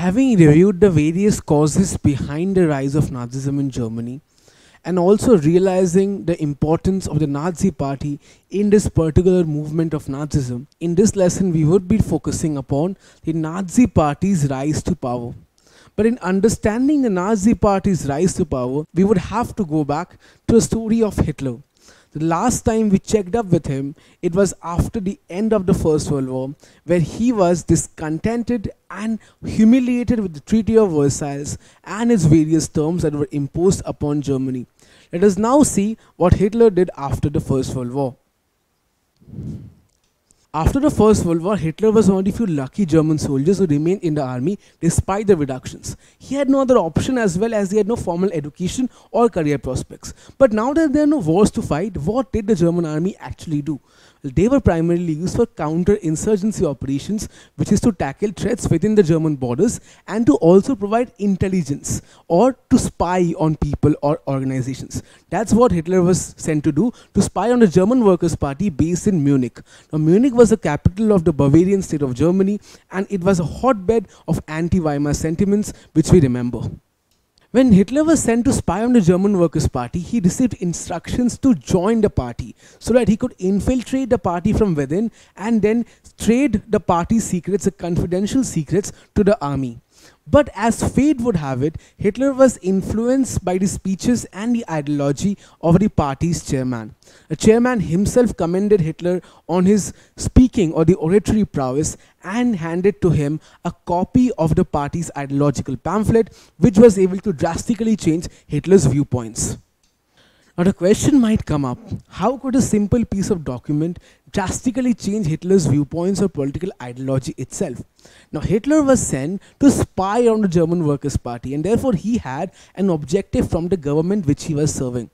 Having reviewed the various causes behind the rise of Nazism in Germany, and also realizing the importance of the Nazi Party in this particular movement of Nazism, in this lesson we would be focusing upon the Nazi Party's rise to power. But in understanding the Nazi Party's rise to power, we would have to go back to the story of Hitler. The last time we checked up with him, it was after the end of the First World War, where he was discontented and humiliated with the Treaty of Versailles and its various terms that were imposed upon Germany. Let us now see what Hitler did after the First World War. After the First World War, Hitler was one of the few lucky German soldiers who remained in the army despite the reductions. He had no other option, as well as he had no formal education or career prospects. But now that there are no wars to fight, what did the German army actually do? Well, they were primarily used for counter-insurgency operations, which is to tackle threats within the German borders and to also provide intelligence or to spy on people or organizations. That's what Hitler was sent to do, to spy on the German Workers' Party based in Munich. Now, Munich was the capital of the Bavarian state of Germany, and it was a hotbed of anti-Weimar sentiments, which we remember. When Hitler was sent to spy on the German Workers' Party, he received instructions to join the party so that he could infiltrate the party from within and then trade the party's secrets, the confidential secrets, to the army. But as fate would have it, Hitler was influenced by the speeches and the ideology of the party's chairman. The chairman himself commended Hitler on his speaking or the oratory prowess and handed to him a copy of the party's ideological pamphlet, which was able to drastically change Hitler's viewpoints. Now the question might come up, how could a simple piece of document drastically change Hitler's viewpoints or political ideology itself? Now Hitler was sent to spy on the German Workers' Party, and therefore he had an objective from the government which he was serving.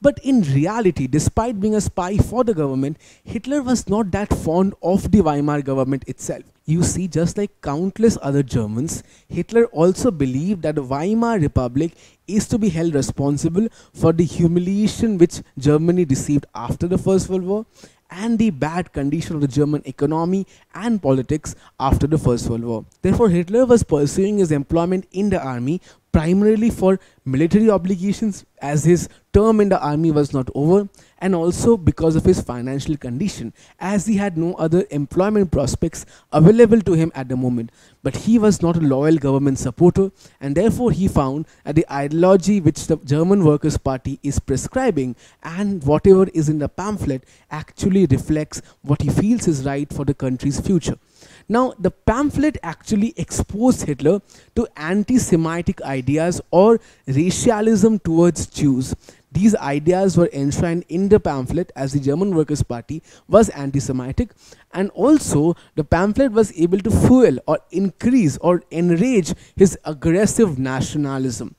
But in reality, despite being a spy for the government, Hitler was not that fond of the Weimar government itself. You see, just like countless other Germans, Hitler also believed that the Weimar Republic is to be held responsible for the humiliation which Germany received after the First World War and the bad condition of the German economy and politics after the First World War. Therefore, Hitler was pursuing his employment in the army primarily for military obligations, as his term in the army was not over, and also because of his financial condition, as he had no other employment prospects available to him at the moment. But he was not a loyal government supporter, and therefore he found that the ideology which the German Workers' Party is prescribing and whatever is in the pamphlet actually reflects what he feels is right for the country's future. Now, the pamphlet actually exposed Hitler to anti-Semitic ideas or racialism towards Jews. These ideas were enshrined in the pamphlet, as the German Workers' Party was anti-Semitic, and also the pamphlet was able to fuel or increase or enrage his aggressive nationalism.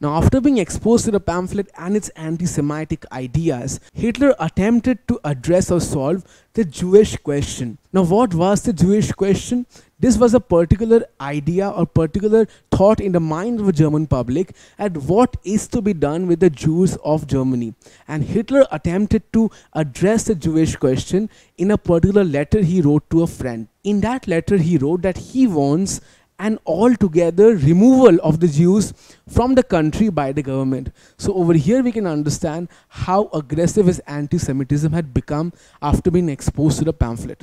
Now, after being exposed to the pamphlet and its anti-Semitic ideas, Hitler attempted to address or solve the Jewish question. Now, what was the Jewish question? This was a particular idea or particular thought in the mind of the German public at what is to be done with the Jews of Germany. And Hitler attempted to address the Jewish question in a particular letter he wrote to a friend. In that letter, he wrote that he wants an altogether removal of the Jews from the country by the government. So over here we can understand how aggressive his anti-Semitism had become after being exposed to the pamphlet.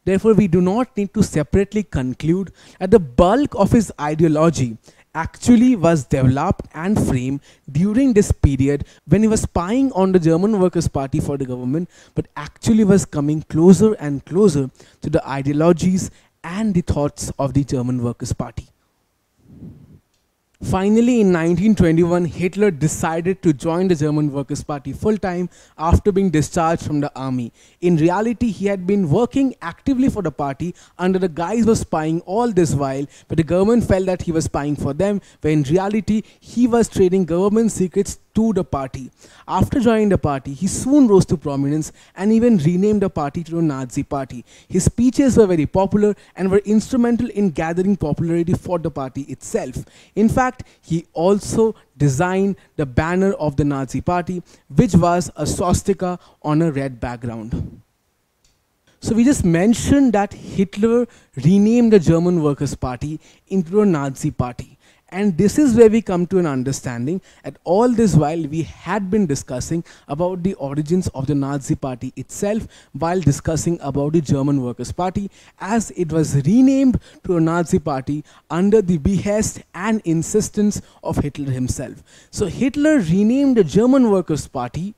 Therefore, we do not need to separately conclude that the bulk of his ideology actually was developed and framed during this period when he was spying on the German Workers' Party for the government, but actually was coming closer and closer to the ideologies and the thoughts of the German Workers' Party. Finally, in 1921, Hitler decided to join the German Workers' Party full-time after being discharged from the army. In reality, he had been working actively for the party under the guise of spying all this while, but the government felt that he was spying for them, where in reality, he was trading government secrets to the party. After joining the party, he soon rose to prominence and even renamed the party to the Nazi Party. His speeches were very popular and were instrumental in gathering popularity for the party itself. In fact, he also designed the banner of the Nazi Party, which was a swastika on a red background. So we just mentioned that Hitler renamed the German Workers' Party into a Nazi party. And this is where we come to an understanding that all this while we had been discussing about the origins of the Nazi party itself while discussing about the German Workers' Party, as it was renamed to a Nazi party under the behest and insistence of Hitler himself. So Hitler renamed the German Workers' Party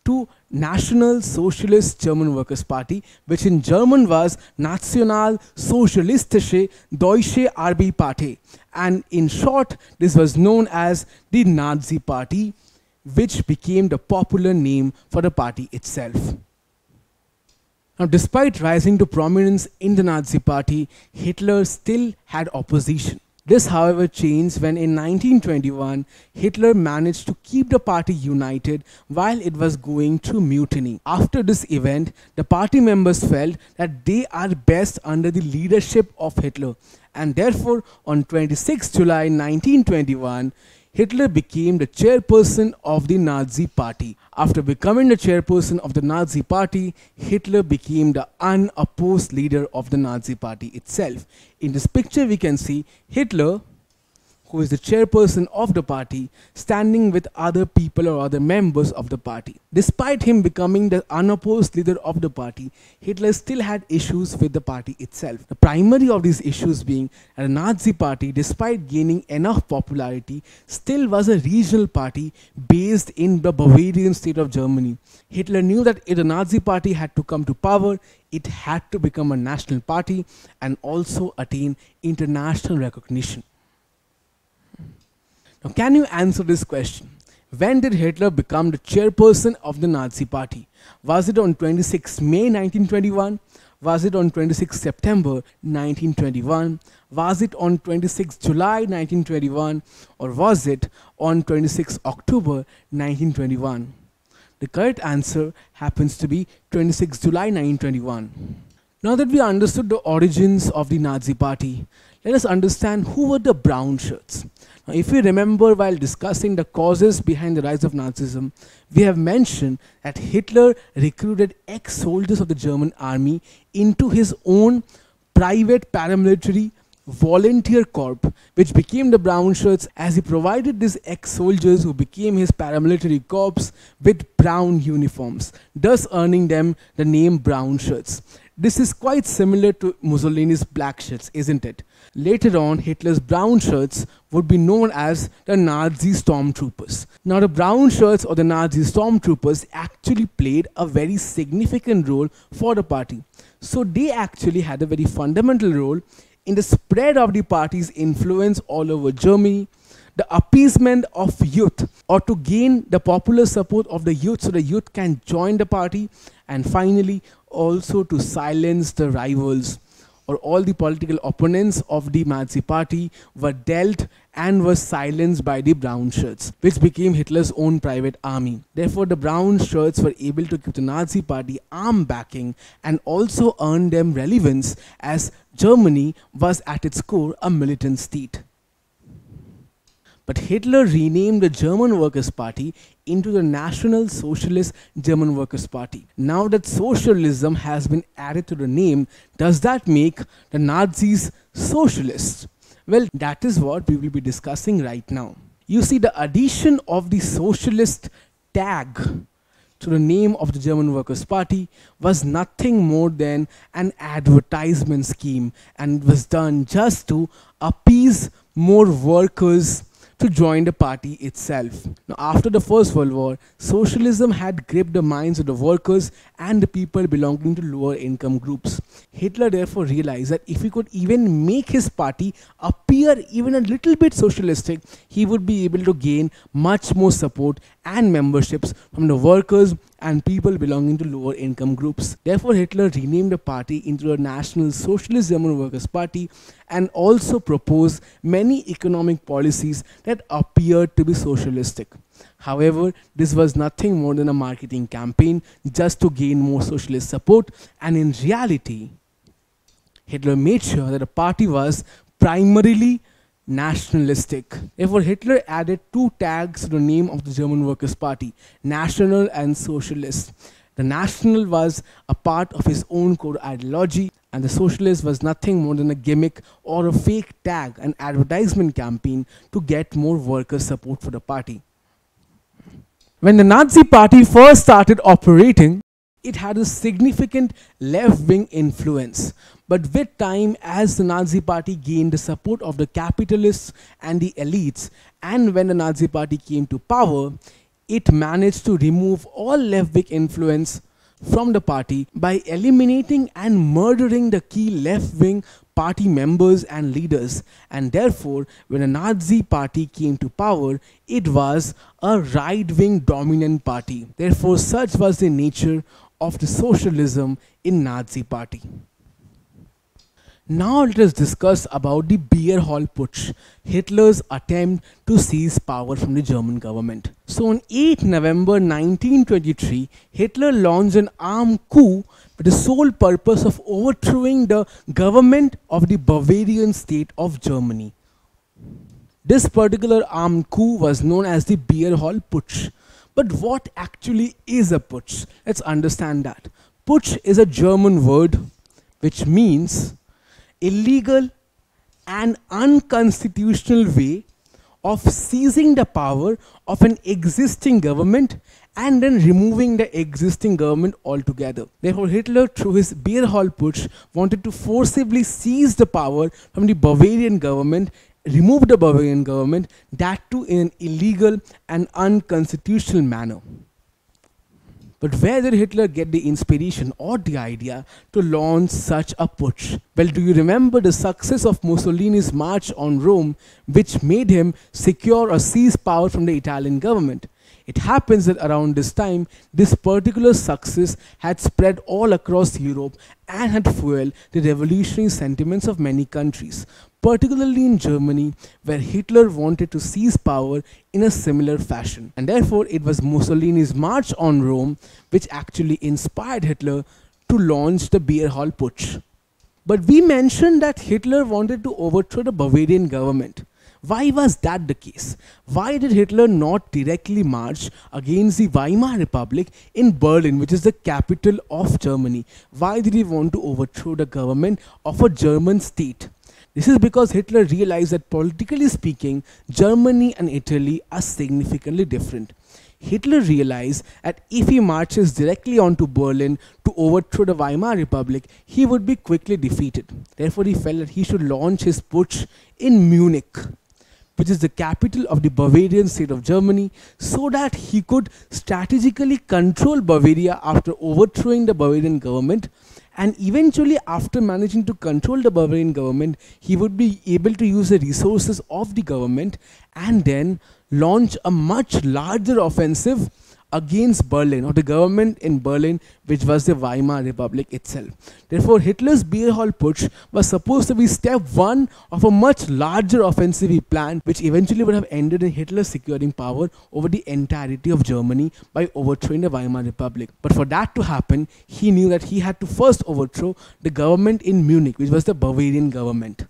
to National Socialist German Workers' Party, which in German was Nationalsozialistische Deutsche Arbeiterpartei, and in short this was known as the Nazi Party, which became the popular name for the party itself. Now, despite rising to prominence in the Nazi Party, Hitler still had opposition. This, however, changed when in 1921, Hitler managed to keep the party united while it was going through mutiny. After this event, the party members felt that they are best under the leadership of Hitler, and therefore on 26 July 1921, Hitler became the chairperson of the Nazi Party. After becoming the chairperson of the Nazi Party, Hitler became the unopposed leader of the Nazi Party itself. In this picture we can see Hitler, who is the chairperson of the party, standing with other people or other members of the party. Despite him becoming the unopposed leader of the party, Hitler still had issues with the party itself. The primary of these issues being that the Nazi party, despite gaining enough popularity, still was a regional party based in the Bavarian state of Germany. Hitler knew that if the Nazi party had to come to power, it had to become a national party and also attain international recognition. Now, can you answer this question? When did Hitler become the chairperson of the Nazi Party? Was it on 26 May 1921? Was it on 26 September 1921? Was it on 26 July 1921? Or was it on 26 October 1921? The correct answer happens to be 26 July 1921. Now that we understood the origins of the Nazi Party, let us understand who were the Brownshirts. Now, if you remember, while discussing the causes behind the rise of Nazism, we have mentioned that Hitler recruited ex-soldiers of the German army into his own private paramilitary volunteer corps, which became the Brownshirts, as he provided these ex-soldiers who became his paramilitary corps with brown uniforms, thus earning them the name Brownshirts. This is quite similar to Mussolini's black shirts, isn't it? Later on, Hitler's brown shirts would be known as the Nazi stormtroopers. Now, the brown shirts or the Nazi stormtroopers actually played a very significant role for the party. So they actually had a very fundamental role in the spread of the party's influence all over Germany, the appeasement of youth, or to gain the popular support of the youth so the youth can join the party, and finally also to silence the rivals, or all the political opponents of the Nazi party were dealt and were silenced by the brown shirts, which became Hitler's own private army. Therefore, the brown shirts were able to give the Nazi party arm backing and also earn them relevance, as Germany was at its core a militant state. But Hitler renamed the German Workers' Party into the National Socialist German Workers' Party. Now that socialism has been added to the name, does that make the Nazis socialists? Well, that is what we will be discussing right now. You see, the addition of the socialist tag to the name of the German Workers' Party was nothing more than an advertisement scheme, and was done just to appease more workers to join the party itself. Now, after the First World War, socialism had gripped the minds of the workers and the people belonging to lower income groups. Hitler therefore realized that if he could even make his party appear even a little bit socialistic, he would be able to gain much more support and memberships from the workers and people belonging to lower income groups. Therefore, Hitler renamed the party into a National Socialist German Workers' Party and also proposed many economic policies that appeared to be socialistic. However, this was nothing more than a marketing campaign just to gain more socialist support, and in reality, Hitler made sure that the party was primarily nationalistic. Therefore, Hitler added two tags to the name of the German Workers' Party, National and Socialist. The national was a part of his own core ideology, and the socialist was nothing more than a gimmick or a fake tag, an advertisement campaign to get more worker support for the party. When the Nazi party first started operating, it had a significant left-wing influence. But with time, as the Nazi party gained the support of the capitalists and the elites, and when the Nazi party came to power, it managed to remove all left-wing influence from the party by eliminating and murdering the key left-wing party members and leaders. And therefore, when the Nazi party came to power, it was a right-wing dominant party. Therefore, such was the nature of the socialism in Nazi party. Now let us discuss about the beer hall putsch, Hitler's attempt to seize power from the German government. So on 8 November 1923, Hitler launched an armed coup with the sole purpose of overthrowing the government of the Bavarian state of Germany. This particular armed coup was known as the beer hall putsch. But what actually is a putsch? Let's understand that. Putsch is a German word which means illegal and unconstitutional way of seizing the power of an existing government and then removing the existing government altogether. Therefore, Hitler, through his beer hall putsch, wanted to forcibly seize the power from the Bavarian government, remove the Bavarian government, that too in an illegal and unconstitutional manner. But where did Hitler get the inspiration or the idea to launch such a putsch? Well, do you remember the success of Mussolini's march on Rome, which made him secure or seize power from the Italian government? It happens that around this time, this particular success had spread all across Europe and had fueled the revolutionary sentiments of many countries, particularly in Germany, where Hitler wanted to seize power in a similar fashion. And therefore, it was Mussolini's march on Rome which actually inspired Hitler to launch the beer hall putsch. But we mentioned that Hitler wanted to overthrow the Bavarian government. Why was that the case? Why did Hitler not directly march against the Weimar Republic in Berlin, which is the capital of Germany? Why did he want to overthrow the government of a German state? This is because Hitler realized that politically speaking, Germany and Italy are significantly different. Hitler realized that if he marches directly onto Berlin to overthrow the Weimar Republic, he would be quickly defeated. Therefore, he felt that he should launch his putsch in Munich, which is the capital of the Bavarian state of Germany, so that he could strategically control Bavaria after overthrowing the Bavarian government. And eventually, after managing to control the Bavarian government, he would be able to use the resources of the government and then launch a much larger offensive against Berlin, or the government in Berlin, which was the Weimar Republic itself. Therefore, Hitler's beer hall putsch was supposed to be step one of a much larger offensive he planned, which eventually would have ended in Hitler securing power over the entirety of Germany by overthrowing the Weimar Republic. But for that to happen, he knew that he had to first overthrow the government in Munich, which was the Bavarian government.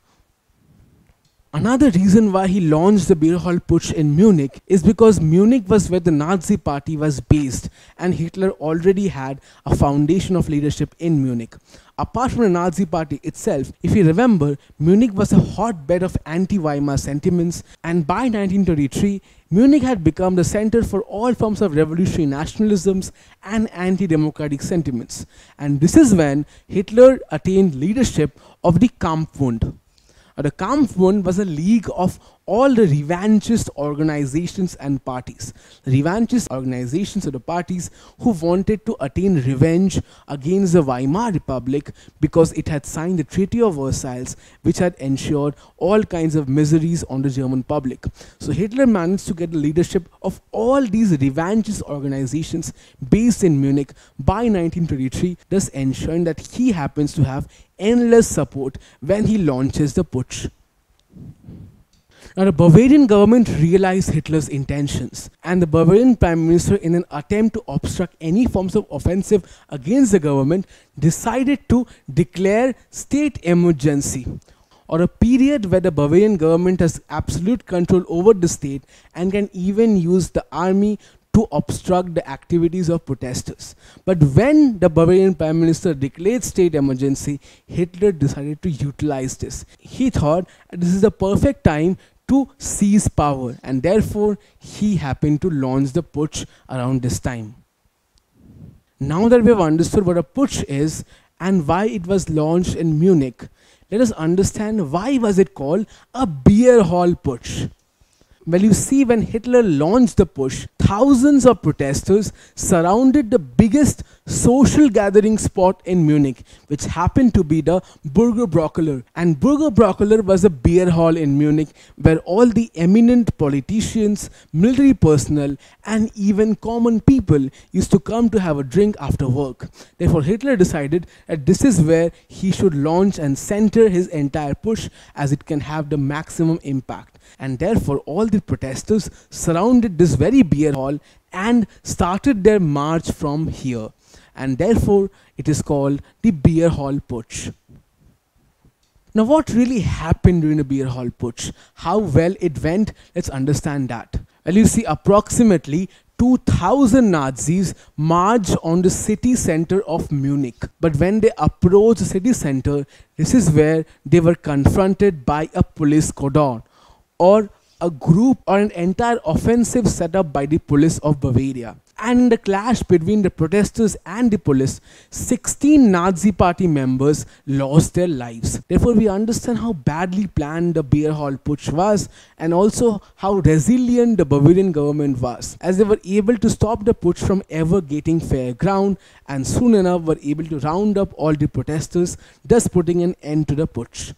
Another reason why he launched the beer hall putsch in Munich is because Munich was where the Nazi party was based, and Hitler already had a foundation of leadership in Munich. Apart from the Nazi party itself, if you remember, Munich was a hotbed of anti-Weimar sentiments, and by 1933, Munich had become the center for all forms of revolutionary nationalisms and anti-democratic sentiments. And this is when Hitler attained leadership of the Kampfbund. The Kampfbund was a league of all the revanchist organizations and parties. The revanchist organizations or the parties who wanted to attain revenge against the Weimar Republic because it had signed the Treaty of Versailles, which had ensured all kinds of miseries on the German public. So Hitler managed to get the leadership of all these revanchist organizations based in Munich by 1923, thus ensuring that he happens to have endless support when he launches the putsch. Now, the Bavarian government realized Hitler's intentions, and the Bavarian Prime Minister, in an attempt to obstruct any forms of offensive against the government, decided to declare state emergency, or a period where the Bavarian government has absolute control over the state and can even use the army to obstruct the activities of protesters. But when the Bavarian Prime Minister declared state emergency, Hitler decided to utilize this. He thought this is the perfect time to seize power, and therefore he happened to launch the putsch around this time. Now that we have understood what a putsch is and why it was launched in Munich, let us understand why was it called a beer hall putsch. Well, you see, when Hitler launched the putsch, thousands of protesters surrounded the biggest social gathering spot in Munich, which happened to be the Burgerbräukeller. And Burgerbräukeller was a beer hall in Munich where all the eminent politicians, military personnel, and even common people used to come to have a drink after work. Therefore, Hitler decided that this is where he should launch and center his entire putsch, as it can have the maximum impact. And therefore all the protesters surrounded this very beer hall and started their march from here, and therefore it is called the beer hall putsch. Now, what really happened during the beer hall putsch? How well it went? Let's understand that. Well, you see, approximately 2,000 Nazis marched on the city center of Munich. But when they approached the city center, this is where they were confronted by a police cordon, or a group or an entire offensive set up by the police of Bavaria. And in the clash between the protesters and the police, 16 Nazi party members lost their lives. Therefore, we understand how badly planned the beer hall putsch was, and also how resilient the Bavarian government was, as they were able to stop the putsch from ever getting fair ground, and soon enough were able to round up all the protesters, thus putting an end to the putsch.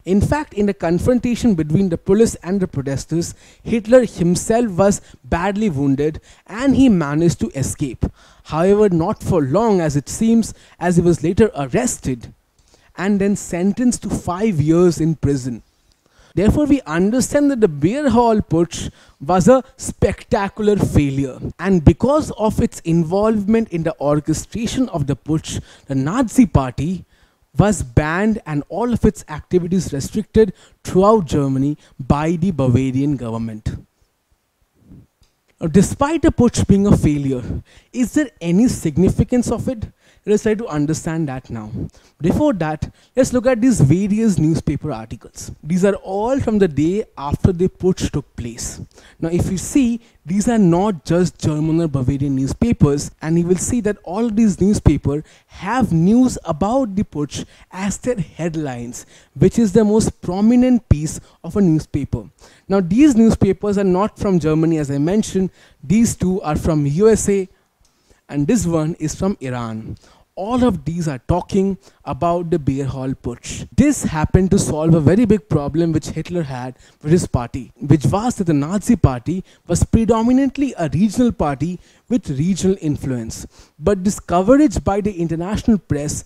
In fact, in the confrontation between the police and the protesters, Hitler himself was badly wounded and he managed to escape. However, not for long, as it seems, as he was later arrested and then sentenced to 5 years in prison. Therefore, we understand that the beer hall putsch was a spectacular failure. And because of its involvement in the orchestration of the putsch, the Nazi party was banned and all of its activities restricted throughout Germany by the Bavarian government. Now, despite the putsch being a failure, is there any significance of it? Let's try to understand that now. Before that, let's look at these various newspaper articles. These are all from the day after the putsch took place. Now, if you see, these are not just German or Bavarian newspapers, and you will see that all of these newspapers have news about the putsch as their headlines, which is the most prominent piece of a newspaper. Now, these newspapers are not from Germany, as I mentioned. These two are from USA, and this one is from Iran. All of these are talking about the beer hall putsch. This happened to solve a very big problem which Hitler had with his party, which was that the Nazi party was predominantly a regional party with regional influence. But this coverage by the international press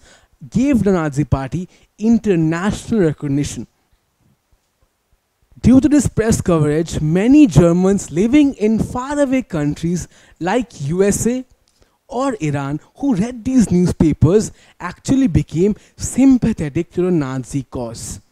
gave the Nazi party international recognition. Due to this press coverage, many Germans living in faraway countries like USA or Iran, who read these newspapers, actually became sympathetic to the Nazi cause.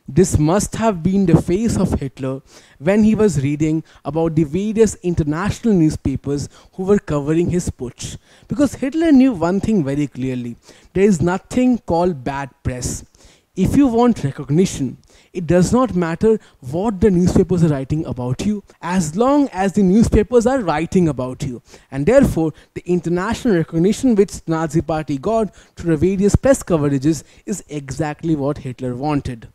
This must have been the face of Hitler when he was reading about the various international newspapers who were covering his putsch. Because Hitler knew one thing very clearly: there is nothing called bad press. If you want recognition, it does not matter what the newspapers are writing about you, as long as the newspapers are writing about you. And therefore, the international recognition which the Nazi party got through the various press coverages is exactly what Hitler wanted.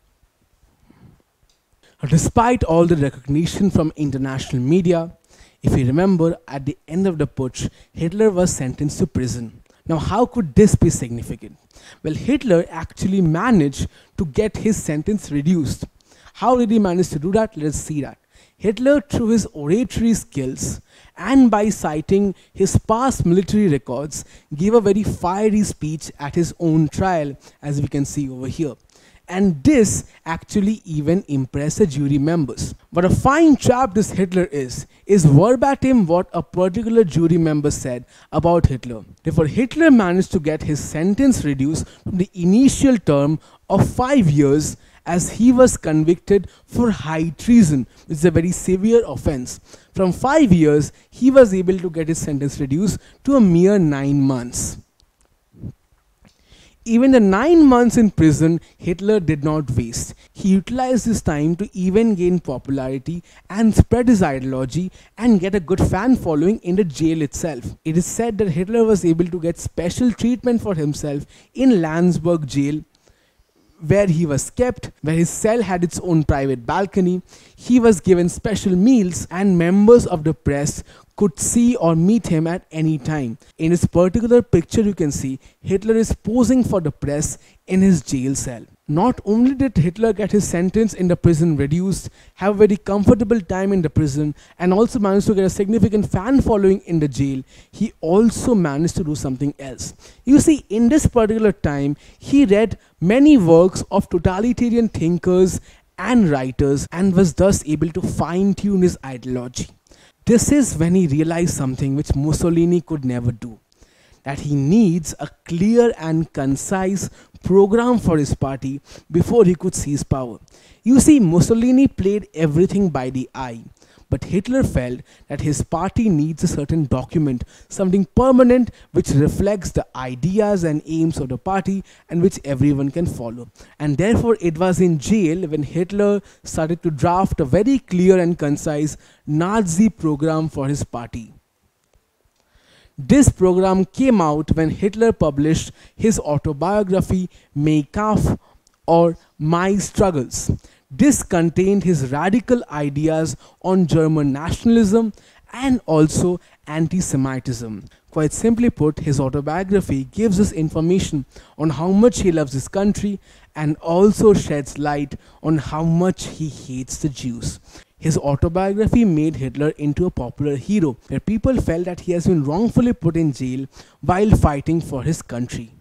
Despite all the recognition from international media, if you remember, at the end of the putsch, Hitler was sentenced to prison. Now, how could this be significant? Well, Hitler actually managed to get his sentence reduced. How did he manage to do that? Let's see that. Hitler, through his oratory skills and by citing his past military records, gave a very fiery speech at his own trial, as we can see over here. And this actually even impressed the jury members. What a fine chap this Hitler is verbatim what a particular jury member said about Hitler. Therefore, Hitler managed to get his sentence reduced from the initial term of 5 years, as he was convicted for high treason, which is a very severe offense. From 5 years, he was able to get his sentence reduced to a mere 9 months. Even the 9 months in prison, Hitler did not waste. He utilized this time to even gain popularity and spread his ideology and get a good fan following in the jail itself. It is said that Hitler was able to get special treatment for himself in Landsberg jail, where he was kept, where his cell had its own private balcony. He was given special meals, and members of the press could see or meet him at any time. In this particular picture, you can see Hitler is posing for the press in his jail cell. Not only did Hitler get his sentence in the prison reduced, have a very comfortable time in the prison, and also managed to get a significant fan following in the jail, he also managed to do something else. You see, in this particular time, he read many works of totalitarian thinkers and writers and was thus able to fine-tune his ideology. This is when he realized something which Mussolini could never do, that he needs a clear and concise program for his party before he could seize power. You see, Mussolini played everything by the eye, but Hitler felt that his party needs a certain document, something permanent which reflects the ideas and aims of the party and which everyone can follow. And therefore it was in jail when Hitler started to draft a very clear and concise Nazi program for his party. This program came out when Hitler published his autobiography Mein Kampf, or My Struggles. This contained his radical ideas on German nationalism and also anti-Semitism. Quite simply put, his autobiography gives us information on how much he loves his country and also sheds light on how much he hates the Jews. His autobiography made Hitler into a popular hero, where people felt that he has been wrongfully put in jail while fighting for his country.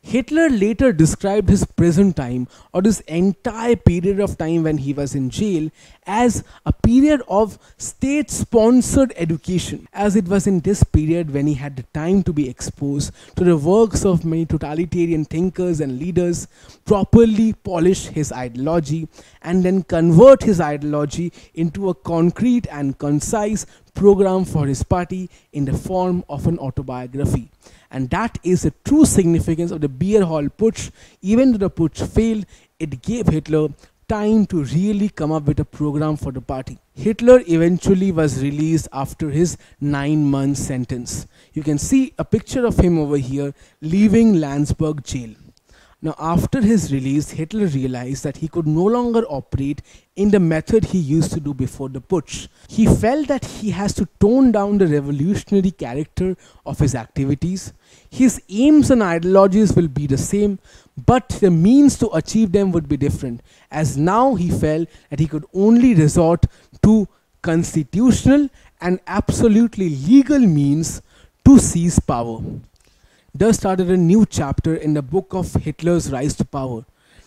Hitler later described his prison time, or this entire period of time when he was in jail, as a period of state-sponsored education, as it was in this period when he had the time to be exposed to the works of many totalitarian thinkers and leaders, properly polish his ideology, and then convert his ideology into a concrete and concise program for his party in the form of an autobiography. And that is the true significance of the beer hall putsch. Even though the putsch failed, it gave Hitler time to really come up with a program for the party. Hitler eventually was released after his 9-month sentence. You can see a picture of him over here leaving Landsberg jail. Now, after his release, Hitler realized that he could no longer operate in the method he used to do before the putsch. He felt that he has to tone down the revolutionary character of his activities. His aims and ideologies will be the same, but the means to achieve them would be different, as now he felt that he could only resort to constitutional and absolutely legal means to seize power. Thus started a new chapter in the book of Hitler's rise to power.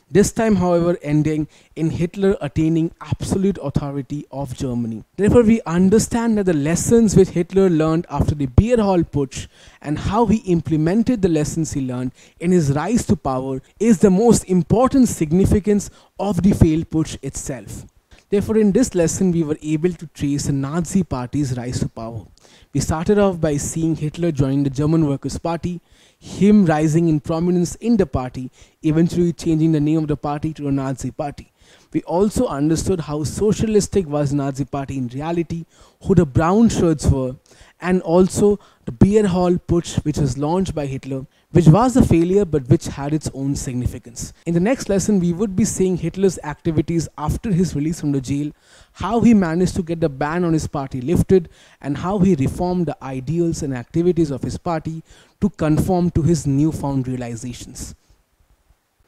This time, however, ending in Hitler attaining absolute authority of Germany. Therefore, we understand that the lessons which Hitler learned after the beer hall putsch and how he implemented the lessons he learned in his rise to power is the most important significance of the failed putsch itself. Therefore, in this lesson, we were able to trace the Nazi Party's rise to power. We started off by seeing Hitler join the German Workers' Party, him rising in prominence in the party, eventually changing the name of the party to the Nazi Party. We also understood how socialistic was the Nazi Party in reality, who the Brownshirts were, and also the beer hall putsch, which was launched by Hitler, which was a failure but which had its own significance. In the next lesson, we would be seeing Hitler's activities after his release from the jail, how he managed to get the ban on his party lifted, and how he reformed the ideals and activities of his party to conform to his newfound realizations.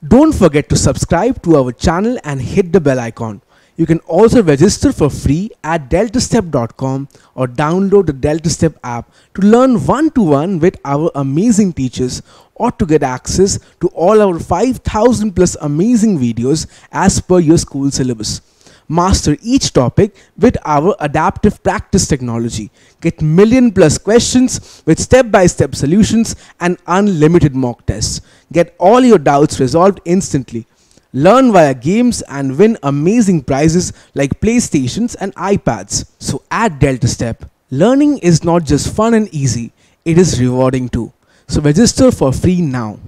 Don't forget to subscribe to our channel and hit the bell icon. You can also register for free at DeltaStep.com or download the DeltaStep app to learn one-to-one with our amazing teachers, or to get access to all our 5,000 plus amazing videos as per your school syllabus. Master each topic with our adaptive practice technology. Get million plus questions with step-by-step solutions and unlimited mock tests. Get all your doubts resolved instantly. learn via games, and win amazing prizes like PlayStations and iPads. So at DeltaStep, learning is not just fun and easy, it is rewarding too. So register for free now.